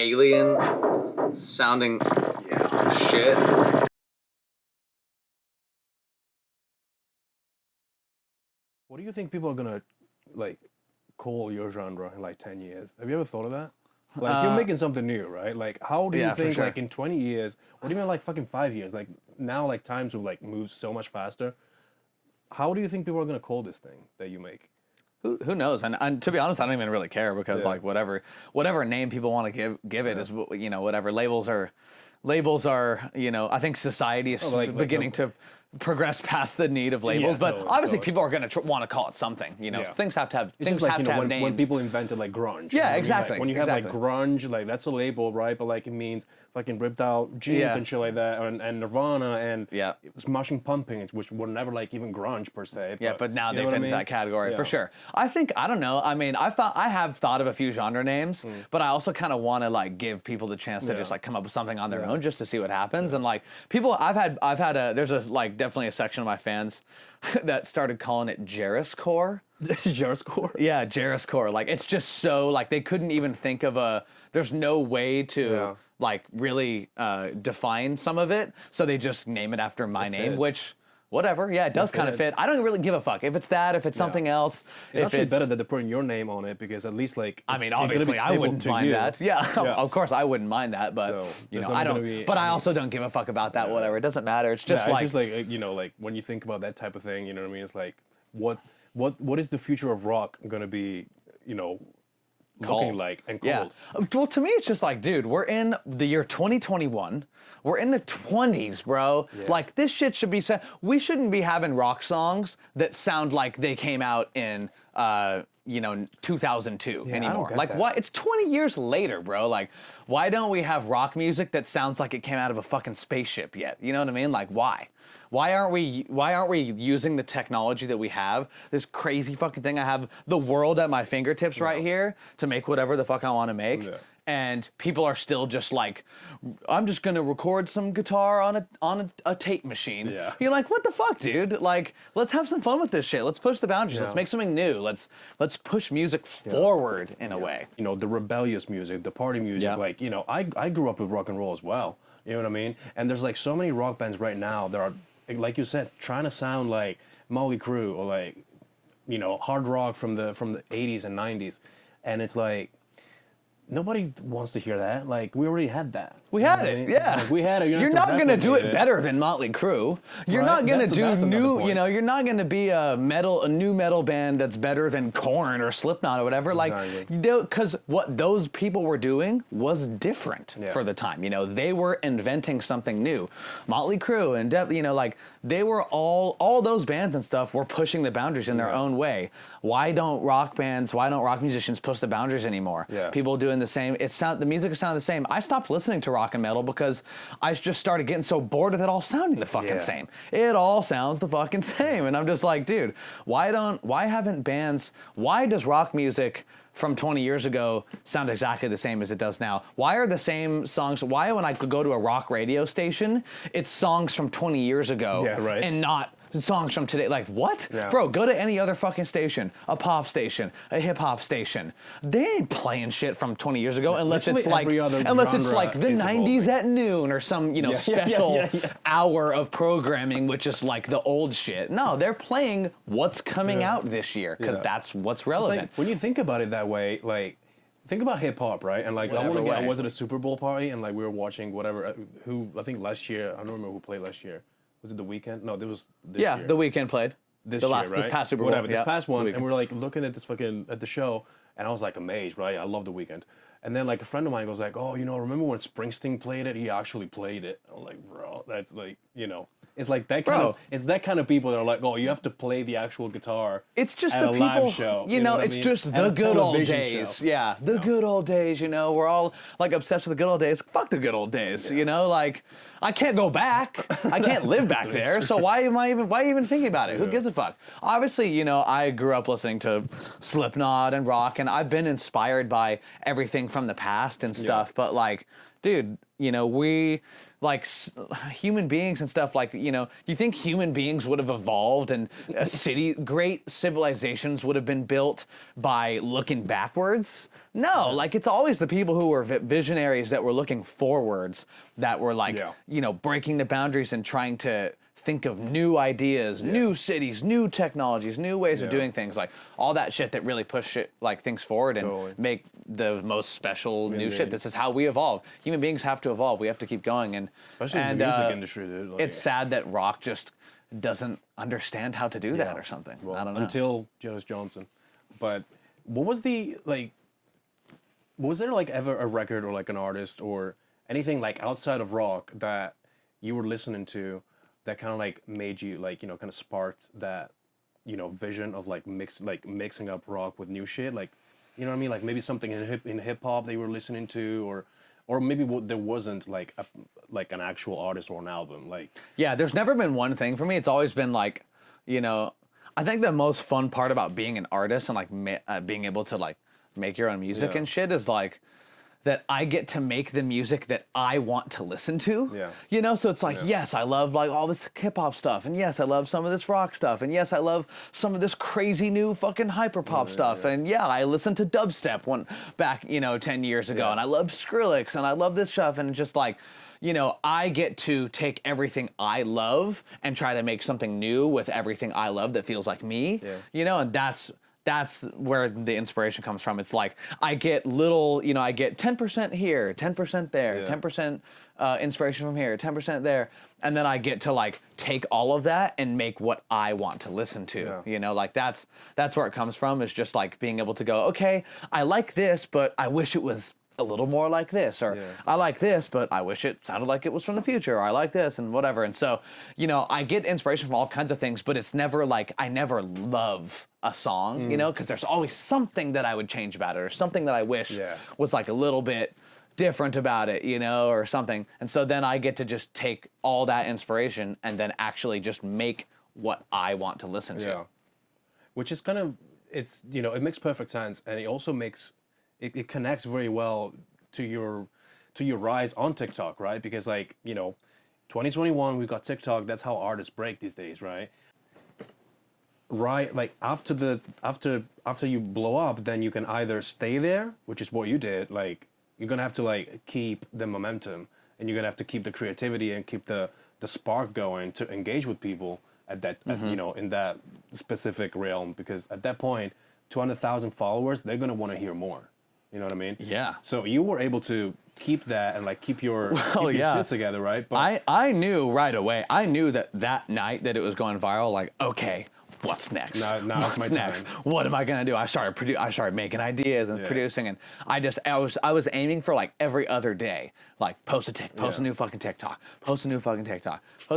alien sounding shit. What do you think people are gonna like call your genre in like 10 years? Have you ever thought of that? Like you're making something new, right? Like how do you think like in 20 years, or even like fucking 5 years, like now like times will like move so much faster. How do you think people are gonna call this thing that you make? Who knows? And to be honest, I don't even really care because like whatever name people want to give it is, you know, whatever labels are, you know, I think society is beginning to progress past the need of labels, but obviously people are going to want to call it something, you know. Things have to have names. When people invented like grunge. Yeah, exactly. Like, when you have like grunge, like that's a label, right? But like it means fucking ripped out jeans and shit like that, and Nirvana and Smashing Pumpkins, which were never like even grunge per se. But now they fit into that category for sure. I think, I don't know. I mean, I have thought of a few genre names, but I also kind of want to like give people the chance to just like come up with something on their own just to see what happens. And like people, there's a like definitely a section of my fans that started calling it Jeris core. Jeris core? Yeah, Jeris core. Like it's just so like they couldn't even think of there's no way to like really define some of it, so they just name it after my name, which whatever, it does kind of fit. I don't really give a fuck if it's that, if it's something else. It's actually better that they're putting your name on it, because at least like I mean, obviously I wouldn't mind that. Of course I wouldn't mind that, but so, you know, I don't. But I also don't give a fuck about that. Whatever, it doesn't matter. It's just it's just like you know, like when you think about that type of thing, you know what I mean? It's like what is the future of rock gonna be? You know. Looking like and cold. Well, to me, it's just like, dude, we're in the year 2021. We're in the 20s, bro. Like, this shit should be said. We shouldn't be having rock songs that sound like they came out in, you know, 2002 anymore. Like, what? It's 20 years later, bro. Like, why don't we have rock music that sounds like it came out of a fucking spaceship yet? You know what I mean? Like, why? Why aren't we using the technology that we have, this crazy fucking thing? I have the world at my fingertips right here to make whatever the fuck I want to make. And people are still just like, I'm just gonna record some guitar on a tape machine. You're like, what the fuck, dude? Like, let's have some fun with this shit. Let's push the boundaries. Let's make something new. Let's push music forward in a way. You know, the rebellious music, the party music. Like, you know, I grew up with rock and roll as well. You know what I mean? And there's like so many rock bands right now that are, like you said, trying to sound like Motley Crue or like, you know, hard rock from the 80s and 90s, and it's like nobody wants to hear that. Like, we already had that. We had it, Like, we had it. You're not gonna do it better than Motley Crue. You're not gonna do new. You know, you're not gonna be a new metal band that's better than Korn or Slipknot or whatever. Like, because what those people were doing was different for the time. You know, they were inventing something new. Motley Crue and you know, like they were all those bands and stuff were pushing the boundaries in their own way. Why don't rock musicians push the boundaries anymore? People doing the same. The music is sounding the same. I stopped listening to rock and metal because I just started getting so bored of it all sounding the fucking same. It all sounds the fucking same, and I'm just like, dude, why does rock music from 20 years ago sound exactly the same as it does now? Why are the same songs, why when I could go to a rock radio station, it's songs from 20 years ago and not songs from today? Like, what? Bro, go to any other fucking station, a pop station, a hip hop station. They ain't playing shit from 20 years ago unless it's like the 90s at noon or some, you know, special hour of programming, which is like the old shit. No, they're playing what's coming out this year because that's what's relevant. Like, when you think about it that way, like, think about hip hop, right? And like, I was at a Super Bowl party and like we were watching whatever, I think last year, I don't remember who played last year. Was it The Weeknd? No, it was this year. The Weeknd played. This past Super Bowl. Whatever, this past one. And we're like looking at this fucking, at the show, and I was like amazed, right? I love The Weeknd. And then like a friend of mine goes like, oh, you know, remember when Springsteen played it? He actually played it. I'm like, bro, that's like, you know. It's like that kind of, it's that kind of people that are like, oh, you have to play the actual guitar. It's just at the a people, live show. You know, it's just the good old days. Yeah, the good old days. You know, we're all like obsessed with the good old days. Fuck the good old days. You know, like I can't go back. I can't live back there. So why are you even thinking about it? Who gives a fuck? Obviously, you know, I grew up listening to Slipknot and rock, and I've been inspired by everything from the past and stuff. But like, dude, you know, like human beings and stuff, like, you know, you think human beings would have evolved and great civilizations would have been built by looking backwards? No, like it's always the people who were visionaries that were looking forwards that were like, you know, breaking the boundaries and trying to think of new ideas, new cities, new technologies, new ways of doing things, like all that shit that really push shit, like things forward and make the most special new shit. This is how we evolve. Human beings have to evolve. We have to keep going. And especially in the music industry, dude. Like, it's sad that rock just doesn't understand how to do that or something. Well, I don't know. Until Jeris Johnson. But what was the, like, was there like ever a record or like an artist or anything like outside of rock that you were listening to that kind of like made you like, you know, kind of sparked that, you know, vision of like mixing up rock with new shit? Like, you know what I mean? Like maybe something in hip hop they were listening to, or maybe there wasn't like an actual artist or an album. Like, yeah, there's never been one thing for me. It's always been like, you know, I think the most fun part about being an artist and like being able to like make your own music and shit is like that I get to make the music that I want to listen to. Yeah. You know, so it's like, yes, I love like all this hip hop stuff, and yes, I love some of this rock stuff, and yes, I love some of this crazy new fucking hyper pop stuff, and yeah, I listened to dubstep back, you know, 10 years ago, and I love Skrillex, and I love this stuff, and just like, you know, I get to take everything I love and try to make something new with everything I love that feels like me. Yeah. You know, and that's where the inspiration comes from. It's like I get little, you know, I get 10% here, 10% there, 10% inspiration from here, 10% there, and then I get to like take all of that and make what I want to listen to. Yeah. You know, like that's where it comes from. Is just like being able to go, okay, I like this, but I wish it was a little more like this, or I like this, but I wish it sounded like it was from the future, or I like this, and whatever. And so, you know, I get inspiration from all kinds of things, but it's never like, I never love a song, you know, because there's always something that I would change about it, or something that I wish was like a little bit different about it, you know, or something. And so then I get to just take all that inspiration and then actually just make what I want to listen to. Yeah. Which is kind of, it's, you know, it makes perfect sense, and it also makes, it connects very well to your rise on TikTok, right? Because like, you know, 2021, we've got TikTok. That's how artists break these days, right? Right, like after you blow up, then you can either stay there, which is what you did. Like you're gonna have to like keep the momentum, and you're gonna have to keep the creativity and keep the spark going to engage with people at that, you know, in that specific realm. Because at that point, 200,000 followers, they're gonna want to hear more. You know what I mean? Yeah. So you were able to keep that and like keep your shit together, right? But I knew right away. I knew that night that it was going viral. Like, okay, what's next? What's next? What am I gonna do? I started making ideas and producing, and I was aiming for like every other day, like post a new fucking TikTok, post a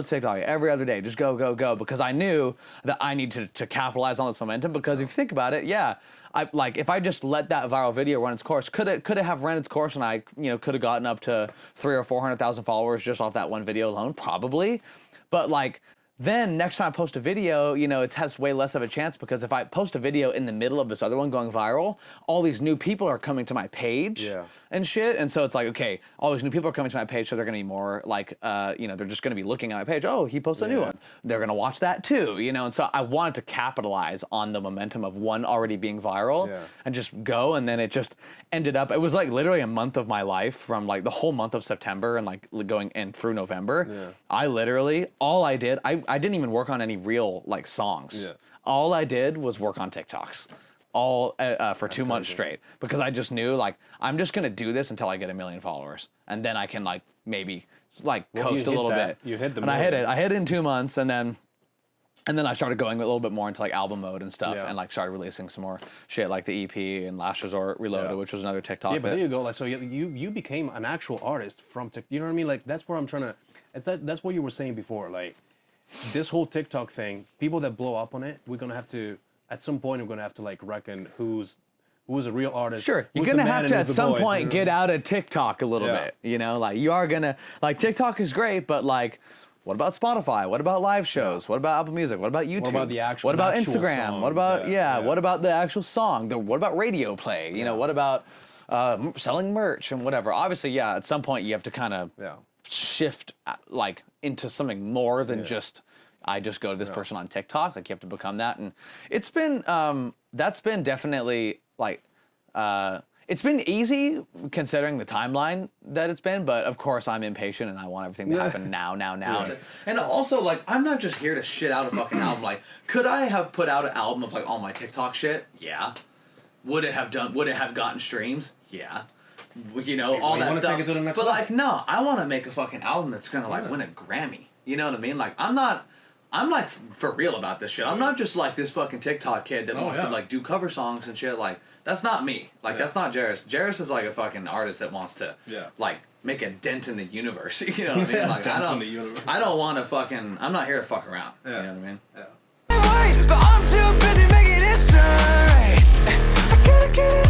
TikTok every other day, just go, because I knew that I needed to capitalize on this momentum. Because if you think about it, if I just let that viral video run its course, could it have run its course, and I, you know, could have gotten up to 300,000 or 400,000 followers just off that one video alone? Probably. But like, then next time I post a video, you know, it has way less of a chance, because if I post a video in the middle of this other one going viral, all these new people are coming to my page and shit. And so it's like, okay, all these new people are coming to my page, so they're going to be more like, you know, they're just going to be looking at my page. Oh, he posted a new one. They're going to watch that too, you know? And so I wanted to capitalize on the momentum of one already being viral and just go. And then it just ended up, it was like literally a month of my life, from like the whole month of September and like going in through November. I literally, all I did, I didn't even work on any real like songs. All I did was work on TikToks, all for 2 months straight, because I just knew like, I'm just gonna do this until I get 1 million followers, and then I can like maybe like coast a little bit. You hit the million. And I hit it in 2 months, and then I started going a little bit more into like album mode and stuff, and like started releasing some more shit, like the EP and Last Resort Reloaded, which was another TikTok. Yeah, but there you go. Like, so you became an actual artist from TikTok. You know what I mean? Like that's where I'm trying to. That's what you were saying before. Like this whole TikTok thing, people that blow up on it, we're gonna have to, at some point, we're gonna have to like reckon who's a real artist. Sure, you're gonna have to at some point get out of TikTok a little bit. You know, like you are gonna, like TikTok is great, but like, what about Spotify? What about live shows? What about Apple Music? What about YouTube? What about the actual? What about Instagram? Song? What about what about the actual song? What about radio play? You know, what about selling merch and whatever? Obviously, at some point you have to kind of shift like into something more than just I just go to this person on TikTok. Like you have to become that, and it's been that's been definitely like it's been easy considering the timeline that it's been, but of course I'm impatient and I want everything to happen now. Yeah. And also, like, I'm not just here to shit out a fucking album. Like, could I have put out an album of like all my TikTok shit? Yeah. Would it have gotten streams? Yeah. You know, all that stuff. But like, no, I want to make a fucking album that's gonna like win a Grammy. You know what I mean? Like, I'm like for real about this shit. I'm not just like this fucking TikTok kid that wants to like do cover songs and shit. Like, that's not me. Like, that's not Jeris. Jeris is like a fucking artist that wants to like make a dent in the universe. You know what I mean? Like, I don't want to fucking. I'm not here to fuck around. You know what I mean? But I'm too busy making history. I gotta get it